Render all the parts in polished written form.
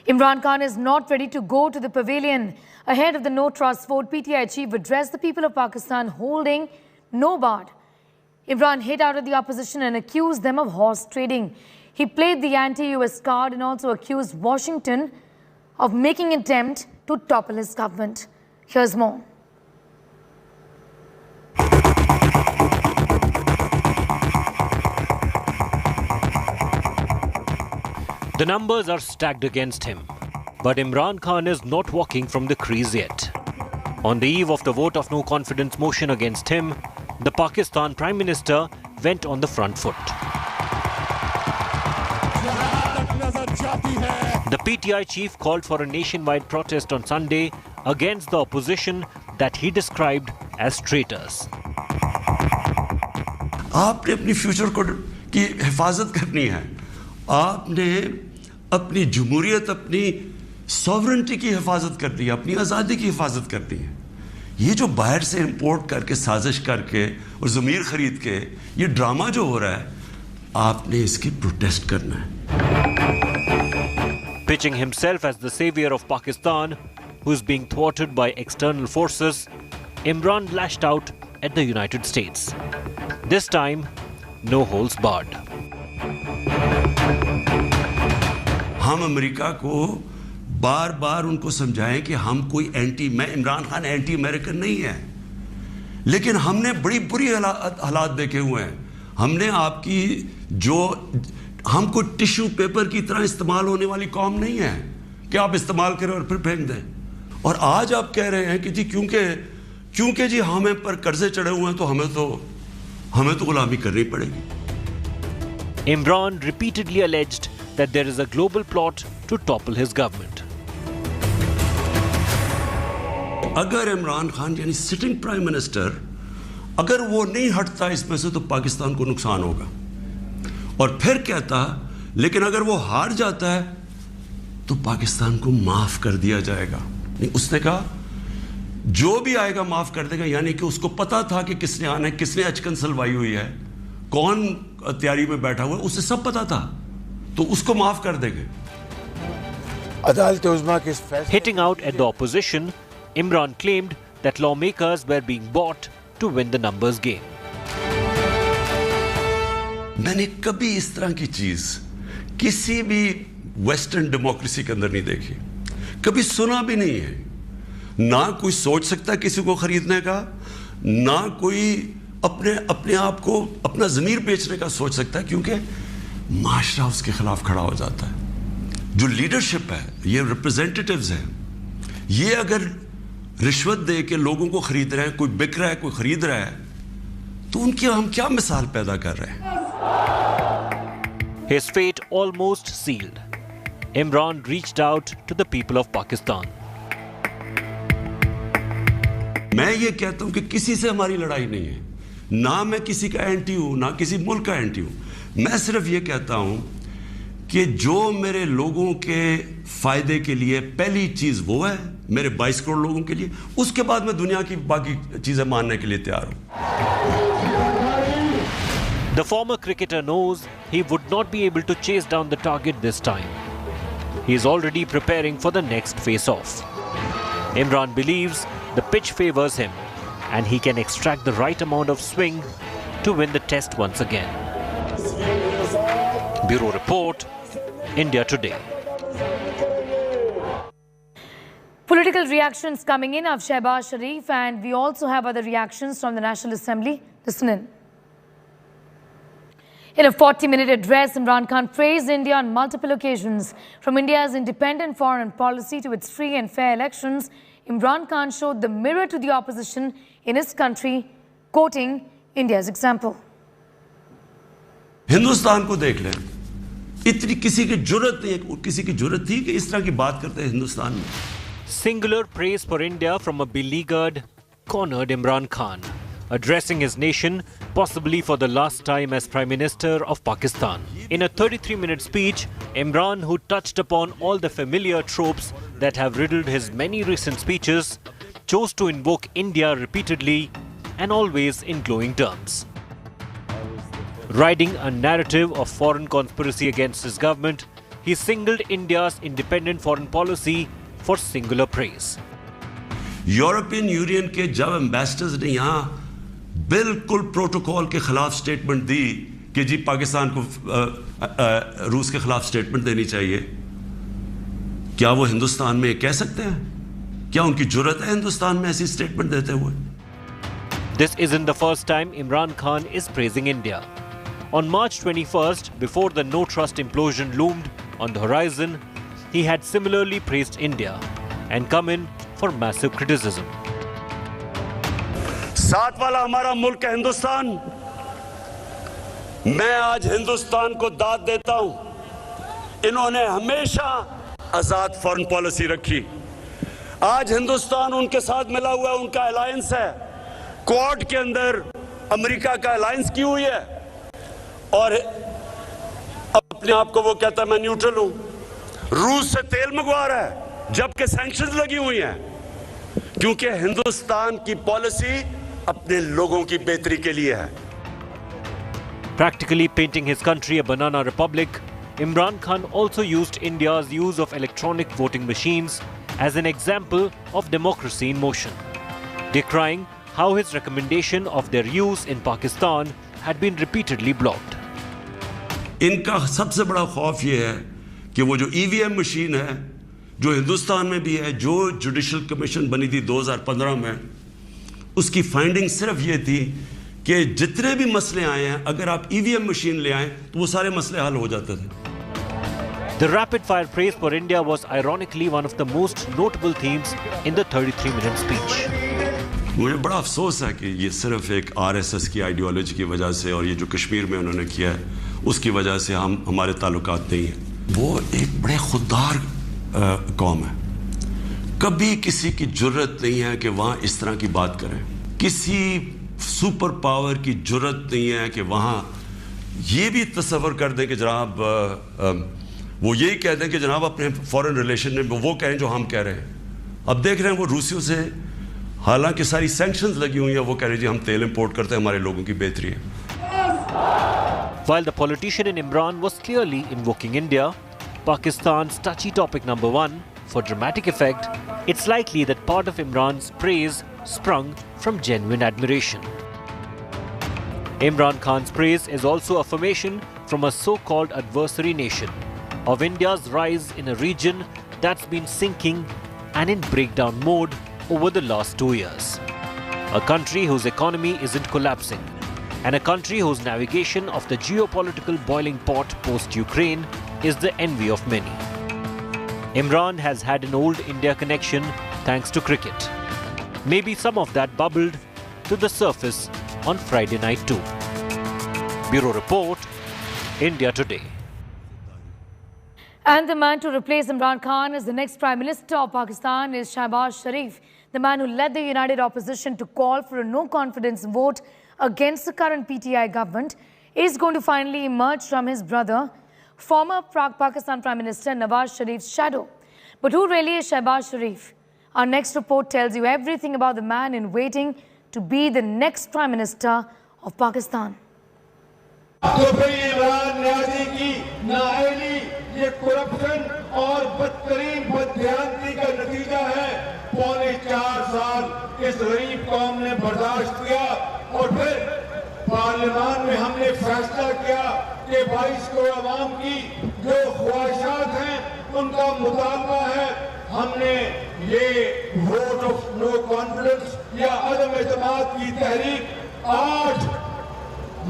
Imran Khan is not ready to go to the pavilion. Ahead of the No Trust vote, PTI chief addressed the people of Pakistan holding no bard. Imran hit out at the opposition and accused them of horse trading. He played the anti-U.S. card and also accused Washington of making an attempt to topple his government. Here's more. The numbers are stacked against him, but Imran Khan is not walking from the crease yet. On the eve of the vote of no confidence motion against him, the Pakistan Prime Minister went on the front foot. The PTI chief called for a nationwide protest on Sunday against the opposition that he described as traitors. आपने अपनी future को की हिफाजत करनी है, आपने अपनी जमहूरियत, अपनी सॉवरेनिटी की हिफाजत करनी है, अपनी आज़ादी की हिफाजत करनी है। ये जो बाहर से इंपोर्ट करके साजिश करके और ज़मीर खरीद के ये ड्रामा जो हो रहा है, आपने इसकी प्रोटेस्ट करना है। Pitching himself as the savior of Pakistan, who is being thwarted by external forces, Imran lashed out at the United States. This time, no holds barred. हम अमेरिका को बार बार उनको समझाएं कि हम कोई मैं इमरान खान एंटी अमेरिकन नहीं है, लेकिन हमने बड़ी बुरी हालात देखे हुए हैं। हमने आपकी हम कोई टिश्यू पेपर की तरह इस्तेमाल होने वाली कौम नहीं है कि आप इस्तेमाल करें और फिर फेंक दें। और आज आप कह रहे हैं कि जी क्योंकि जी हमें पर कर्जे चढ़े हुए हैं तो हमें तो गुलामी करनी पड़ेगी। Imran repeatedly alleged that there is a global plot to topple his government. अगर इमरान खान यानी सिटिंग प्राइम मिनिस्टर अगर वो नहीं हटता इसमें से तो पाकिस्तान को नुकसान होगा। और फिर कहता, लेकिन अगर वो हार जाता है तो पाकिस्तान को माफ कर दिया जाएगा। नहीं, उसने कहा जो भी आएगा माफ कर देगा, यानी कि उसको पता था कि किसने आना है, किसने अचकन सलवाई हुई है, कौन तैयारी में बैठा हुआ है, उसे सब पता था, तो उसको माफ कर देंगे। Hitting out at the opposition, Imran claimed that lawmakers were being bought to win the numbers game. मैंने कभी इस तरह की चीज किसी भी वेस्टर्न डेमोक्रेसी के अंदर नहीं देखी, कभी सुना भी नहीं है। ना कोई सोच सकता किसी को खरीदने का, ना कोई अपने आप को अपना ज़मीर बेचने का सोच सकता है, क्योंकि माशरा उसके खिलाफ खड़ा हो जाता है। जो लीडरशिप है, ये रिप्रेजेंटेटिव्स हैं, ये अगर रिश्वत दे के लोगों को खरीद रहे हैं, कोई बिक रहा है, कोई खरीद रहा है, तो उनकी हम क्या मिसाल पैदा कर रहे हैं। His fate almost sealed. Imran reached out to the people of Pakistan. मैं ये कहता हूं कि किसी से हमारी लड़ाई नहीं है, ना मैं किसी का एंटी हूं, ना किसी मुल्क का एंटी हूं। मैं सिर्फ ये कहता हूं कि जो मेरे लोगों के फायदे के लिए पहली चीज वो है, मेरे 22 करोड़ लोगों के लिए, उसके बाद मैं दुनिया की बाकी चीजें मानने के लिए तैयार हूं। The former cricketer knows he would not be able to chase down the target this time. He is already preparing for the next face-off. Imran believes the pitch favors him and he can extract the right amount of swing to win the test once again. Bureau Report, India Today. Political reactions coming in of Shahbaz Sharif, and we also have other reactions from the National Assembly. Listen in. In a 40-minute address, Imran Khan praised India on multiple occasions. From India's independent foreign policy to its free and fair elections, Imran Khan showed the mirror to the opposition in his country, quoting India's example. Hindustan को देख लें, इतनी किसी की जुर्रत नहीं, किसी की जुर्रत थी कि इस तरह की बात करते हैं हिंदुस्तान में। Singular praise for India from a beleaguered, cornered Imran Khan, addressing his nation possibly for the last time as Prime Minister of Pakistan. In a 33-minute speech, Imran, who touched upon all the familiar tropes that have riddled his many recent speeches, chose to invoke India repeatedly and always in glowing terms. Riding a narrative of foreign conspiracy against his government, he singled India's independent foreign policy for singular praise. European union के जब ambassadors ने यहाँ बिल्कुल protocol के खिलाफ statement दी कि जी पाकिस्तान को रूस के खिलाफ स्टेटमेंट देनी चाहिए, क्या वो हिंदुस्तान में कह सकते हैं? क्या उनकी जुर्रत है हिंदुस्तान में ऐसी स्टेटमेंट देते हुए? This isn't the first time Imran Khan is praising India. On March 21st, before the no-trust implosion loomed on the horizon, he had similarly praised India and come in for massive criticism. साथ वाला हमारा मुल्क है हिंदुस्तान। मैं आज हिंदुस्तान को दाद देता हूं। इन्होंने हमेशा आजाद फॉरेन पॉलिसी रखी। आज हिंदुस्तान उनके साथ मिला हुआ है, उनका अलायंस है। क्वाड के अंदर अमेरिका का अलायंस की हुई है और अपने आप को वो कहता है मैं न्यूट्रल हूं। रूस से तेल मंगवा रहा है जबकि सैंक्शंस लगी हुई हैं, क्योंकि हिंदुस्तान की पॉलिसी अपने लोगों की बेहतरी के लिए है। Practically painting his country a banana republic, Imran Khan also used India's use of electronic voting machines as an example of democracy in motion, decrying how his recommendation of their use in Pakistan had been repeatedly blocked. इनका सबसे बड़ा खौफ ये है कि वो जो EVM machine है जो हिंदुस्तान में भी है, जो जुडिशल कमीशन बनी थी 2015 में, उसकी फाइंडिंग सिर्फ ये थी कि जितने भी मसले आए हैं अगर आप ईवीएम मशीन ले आए तो वो सारे मसले हल हो जाते थे। The rapid-fire praise for India was ironically one of the most notable themes in the 33-minute speech. मुझे बड़ा अफसोस है कि ये सिर्फ एक आरएसएस की आइडियोलॉजी की वजह से और ये जो कश्मीर में उन्होंने किया है उसकी वजह से हमारे ताल्लुकात नहीं हैं। वो एक बड़े खुददार कौम है। कभी किसी की जुर्रत नहीं है कि वहाँ इस तरह की बात करें। किसी सुपर पावर की जुर्रत नहीं है कि वहाँ ये भी तस्वर कर दें कि जनाब वो यही कह दें कि जनाब अपने फॉरेन रिलेशन में वो कहें जो हम कह रहे हैं। अब देख रहे हैं वो रूसियों से हालांकि सारी सैंक्शंस लगी हुई हैं, वो कह रहे हैं जी हम तेल इंपोर्ट करते हैं, हमारे लोगों की बेहतरी है। While the politician in Imran was clearly invoking India, Pakistan's touchy topic number one, for dramatic effect, it's likely that part of Imran's praise sprung from genuine admiration. Imran Khan's praise is also affirmation from a so-called adversary nation of India's rise in a region that's been sinking and in breakdown mode over the last 2 years. A country whose economy isn't collapsing, and a country whose navigation of the geopolitical boiling pot post-Ukraine is the envy of many. Imran has had an old India connection thanks to cricket. Maybe some of that bubbled to the surface on Friday night too. Bureau Report, India Today. And the man to replace Imran Khan as the next Prime Minister of Pakistan is Shahbaz Sharif, the man who led the united opposition to call for a no-confidence vote against the current PTI government, is going to finally emerge from his brother, former Pakistan Prime Minister Nawaz Sharif's shadow. But who really is Shahbaz Sharif? Our next report tells you everything about the man in waiting to be the next Prime Minister of Pakistan. ये corruption और बदतरीन बदध्यानगी का नतीजा है। पौने 4 साल इस गरीब कौम ने बर्दाश्त किया और फिर पार्लियामान में हमने फैसला किया कि 22 करोड़ अवाम की जो ख्वाहिशात हैं उनका मुतालबा है। हमने ये वोट ऑफ नो कॉन्फिडेंस या अदम एतमाद की तहरीक 8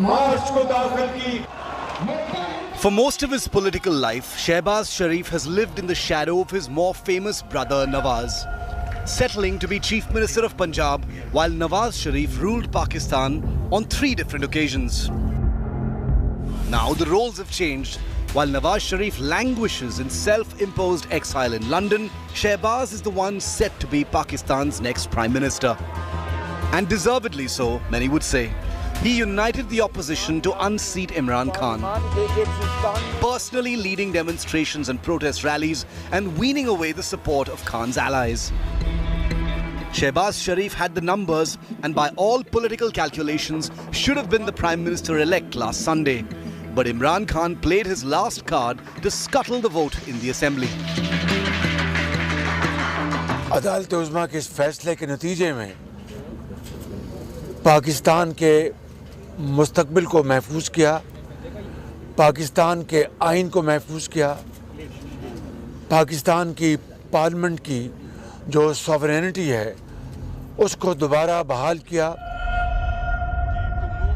मार्च को दाखिल की। For most of his political life, Shahbaz Sharif has lived in the shadow of his more famous brother Nawaz, settling to be Chief Minister of Punjab while Nawaz Sharif ruled Pakistan on 3 different occasions. Now the roles have changed. While Nawaz Sharif languishes in self-imposed exile in London, Shahbaz is the one set to be Pakistan's next Prime Minister. And deservedly so, many would say. He united the opposition to unseat Imran Khan, personally leading demonstrations and protest rallies and weaning away the support of Khan's allies. Shahbaz Sharif had the numbers and by all political calculations should have been the Prime Minister-elect last Sunday. but Imran Khan played his last card to scuttle the vote in the assembly. अदालत उज़्मा के इस फैसले के नतीजे में पाकिस्तान के मुस्तकबिल को महफूज किया, पाकिस्तान के आइन को महफूज किया, पाकिस्तान की पार्लियामेंट की जो सॉवरेनिटी है उसको दोबारा बहाल किया.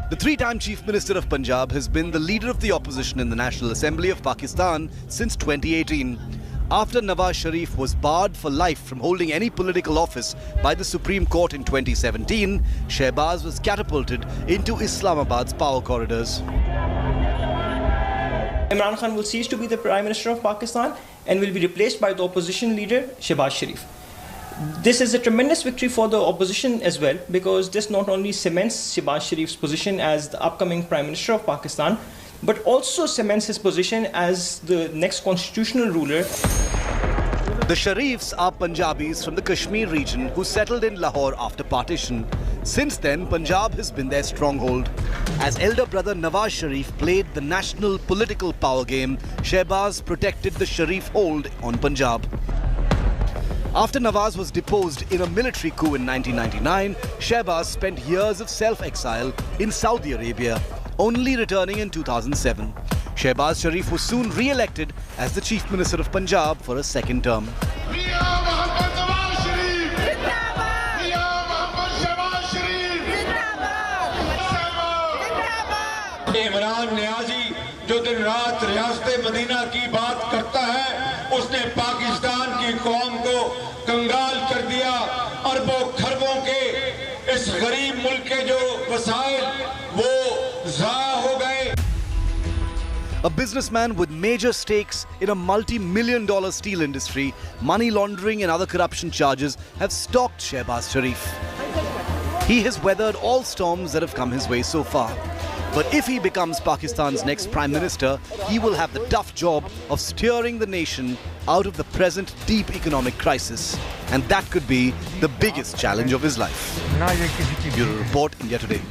The three-time Chief Minister of Punjab has been the leader of the opposition in the National Assembly of Pakistan since 2018. After Nawaz Sharif was barred for life from holding any political office by the Supreme Court in 2017, Shahbaz was catapulted into Islamabad's power corridors. Imran Khan will cease to be the Prime Minister of Pakistan and will be replaced by the opposition leader Shahbaz Sharif. This is a tremendous victory for the opposition as well, because this not only cements Shahbaz Sharif's position as the upcoming Prime Minister of Pakistan, but also cements his position as the next constitutional ruler. The Sharifs are Punjabis from the Kashmir region who settled in Lahore after partition. Since then, Punjab has been their stronghold. As elder brother Nawaz Sharif played the national political power game, Shahbaz protected the Sharif hold on Punjab. After Nawaz was deposed in a military coup in 1999, Shahbaz spent years of self-exile in Saudi Arabia, only returning in 2007. Shahbaz Sharif was soon re-elected as the Chief Minister of Punjab for a second term. Imran Niazi जो दिन रात रियासत Medina की बात करता है, उसने पाकिस्तान की कौम को कंगाल कर दिया. अरबों खरबों के इस गरीब मुल्क के जो वसाइल वो ज़ाया हो गए. A businessman with major stakes in a multi-million-dollar steel industry, money laundering and other corruption charges have stalked Shahbaz Sharif. He has weathered all storms that have come his way so far. But if he becomes Pakistan's next Prime Minister, he will have the tough job of steering the nation out of the present deep economic crisis. And that could be the biggest challenge of his life. Bureau Report, India Today.